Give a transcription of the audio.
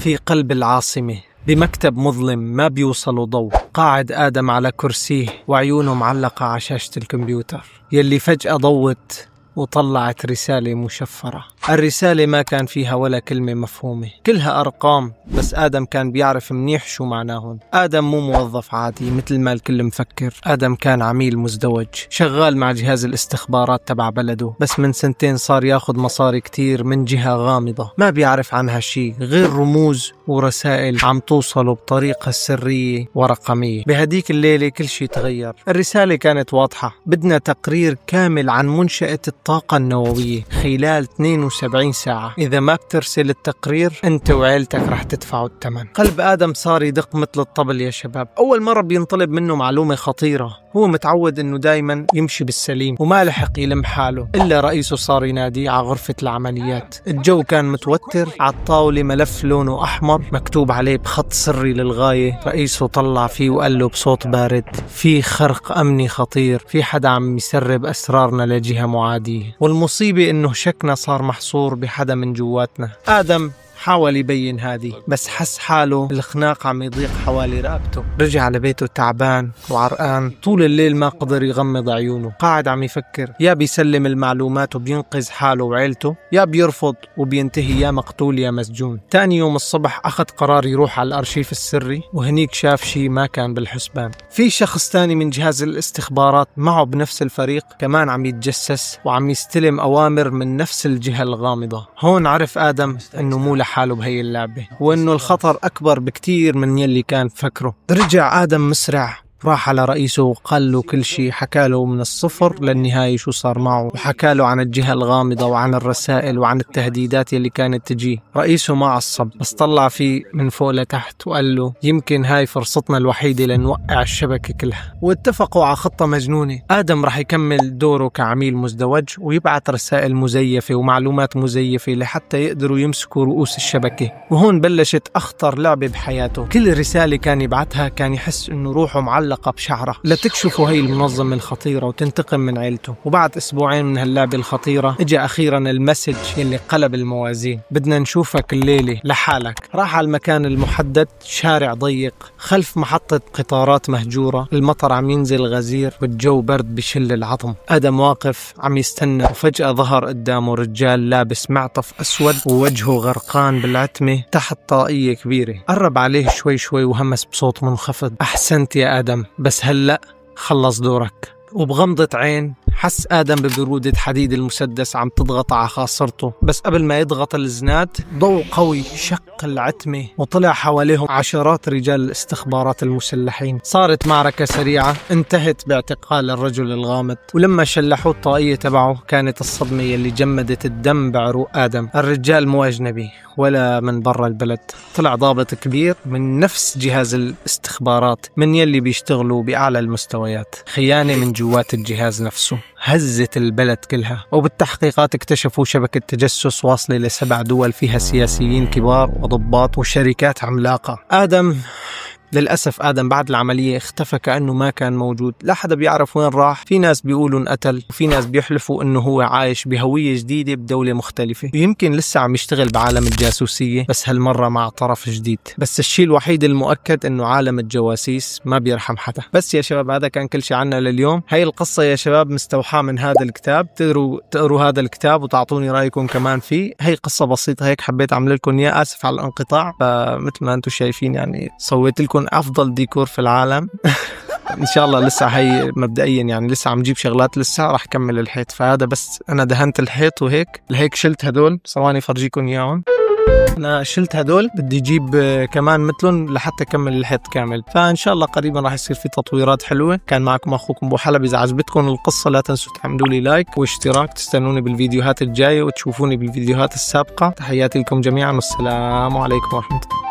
في قلب العاصمة بمكتب مظلم ما بيوصله ضوء، قاعد آدم على كرسيه وعيونه معلقة على شاشة الكمبيوتر يلي فجأة ضوت وطلعت رسالة مشفرة. الرسالة ما كان فيها ولا كلمة مفهومة، كلها أرقام، بس آدم كان بيعرف منيح شو معناهن. آدم مو موظف عادي مثل ما الكل مفكر، آدم كان عميل مزدوج شغال مع جهاز الاستخبارات تبع بلده، بس من سنتين صار ياخد مصاري كتير من جهة غامضة ما بيعرف عنها شي غير رموز ورسائل عم توصله بطريقة سرية ورقمية. بهديك الليلة كل شي تغير. الرسالة كانت واضحة: بدنا تقرير كامل عن منشأة الطاقة النووية خلال 72 ساعة، إذا ما بترسل التقرير أنت وعيلتك رح تدفعوا الثمن. قلب آدم صار يدق مثل الطبل يا شباب. أول مرة بينطلب منه معلومة خطيرة، هو متعود إنه دايما يمشي بالسليم وما لحق يلم حاله، إلا رئيسه صار يناديه على غرفة العمليات. الجو كان متوتر، على الطاولة ملف لونه أحمر مكتوب عليه بخط سري للغاية. رئيسه طلع فيه وقال له بصوت بارد: في خرق أمني خطير، في حدا عم يسرب أسرارنا لجهة معادية، والمصيبة إنه شكنا صار محصور بحدا من جواتنا. آدم حاول يبين هادي، بس حس حاله الخناق عم يضيق حوالي رقبته. رجع على بيته تعبان وعرقان، طول الليل ما قدر يغمض عيونه، قاعد عم يفكر: يا بيسلم المعلومات وبينقذ حاله وعيلته، يا بيرفض وبينتهي يا مقتول يا مسجون. تاني يوم الصبح أخذ قرار يروح على الأرشيف السري، وهنيك شاف شي ما كان بالحسبان. في شخص تاني من جهاز الاستخبارات معه بنفس الفريق كمان عم يتجسس وعم يستلم أوامر من نفس الجهة الغامضة. هون عرف آدم إنه مو حاله بهي اللعبة، وإنه الخطر أكبر بكتير من يلي كان فكره. رجع آدم مسرع، راح على رئيسه وقال له كل شيء، حكى له من الصفر للنهاية شو صار معه، وحكى له عن الجهة الغامضة وعن الرسائل وعن التهديدات يلي كانت تجي. رئيسه ما عصب، بس طلع فيه من فوق لتحت وقال له: يمكن هاي فرصتنا الوحيدة لنوقع الشبكة كلها. واتفقوا على خطة مجنونة. آدم رح يكمل دوره كعميل مزدوج ويبعث رسائل مزيفة ومعلومات مزيفة لحتى يقدروا يمسكوا رؤوس الشبكة. وهون بلشت أخطر لعبة بحياته. كل رسالة كان يبعثها كان يحس إنه روحه معلقة بشعره لتكشفوا هي المنظمة الخطيرة وتنتقم من عيلته. وبعد أسبوعين من هاللعبة الخطيرة اجى أخيرا المسج يلي قلب الموازين: بدنا نشوفك الليلة لحالك. راح على المكان المحدد، شارع ضيق خلف محطة قطارات مهجورة، المطر عم ينزل غزير والجو برد بشل العظم. آدم واقف عم يستنى، وفجأة ظهر قدامه رجال لابس معطف أسود ووجهه غرقان بالعتمة تحت طاقية كبيرة. قرب عليه شوي شوي وهمس بصوت منخفض: أحسنت يا آدم، بس هلأ خلص دورك. وبغمضة عين حس آدم ببرودة حديد المسدس عم تضغط على خاصرته، بس قبل ما يضغط الزناد ضوء قوي شق العتمة وطلع حواليهم عشرات رجال الاستخبارات المسلحين. صارت معركة سريعة انتهت باعتقال الرجل الغامض، ولما شلحوا الطاقية تبعه كانت الصدمة يلي جمدت الدم بعروق آدم. الرجال مو أجنبي ولا من برا البلد، طلع ضابط كبير من نفس جهاز الاستخبارات، من يلي بيشتغلوا بأعلى المستويات. خيانة من جوات الجهاز نفسه هزت البلد كلها. وبالتحقيقات اكتشفوا شبكة تجسس واصلة ل7 دول فيها سياسيين كبار وضباط وشركات عملاقة. للأسف آدم بعد العملية اختفى كأنه ما كان موجود، لا حدا بيعرف وين راح. في ناس بيقولوا انقتل، وفي ناس بيحلفوا انه هو عايش بهوية جديدة بدولة مختلفة، ويمكن لسه عم يشتغل بعالم الجاسوسية بس هالمرة مع طرف جديد. بس الشيء الوحيد المؤكد انه عالم الجواسيس ما بيرحم حدا. بس يا شباب هذا كان كل شيء عنا لليوم. هاي القصة يا شباب مستوحاة من هذا الكتاب، تقروا هذا الكتاب وتعطوني رأيكم كمان فيه. هي قصة بسيطة هيك حبيت أعمل لكم إياها، آسف على الانقطاع. فمثل ما أنتم شايفين يعني سويت لكم أفضل ديكور في العالم. إن شاء الله لسه هي مبدئيا يعني لسه عم جيب شغلات، لسه راح كمل الحيط. فهذا بس أنا دهنت الحيط وهيك لهيك شلت هدول. ثواني فرجيكم إياهم. أنا شلت هدول، بدي أجيب كمان مثلهم لحتى أكمل الحيط كامل. فإن شاء الله قريبا راح يصير في تطويرات حلوة. كان معكم أخوكم أبو حلب. إذا عجبتكم القصة لا تنسوا تعملوا لي لايك واشتراك، تستنوني بالفيديوهات الجاية وتشوفوني بالفيديوهات السابقة. تحياتي لكم جميعا والسلام عليكم ورحمة الله.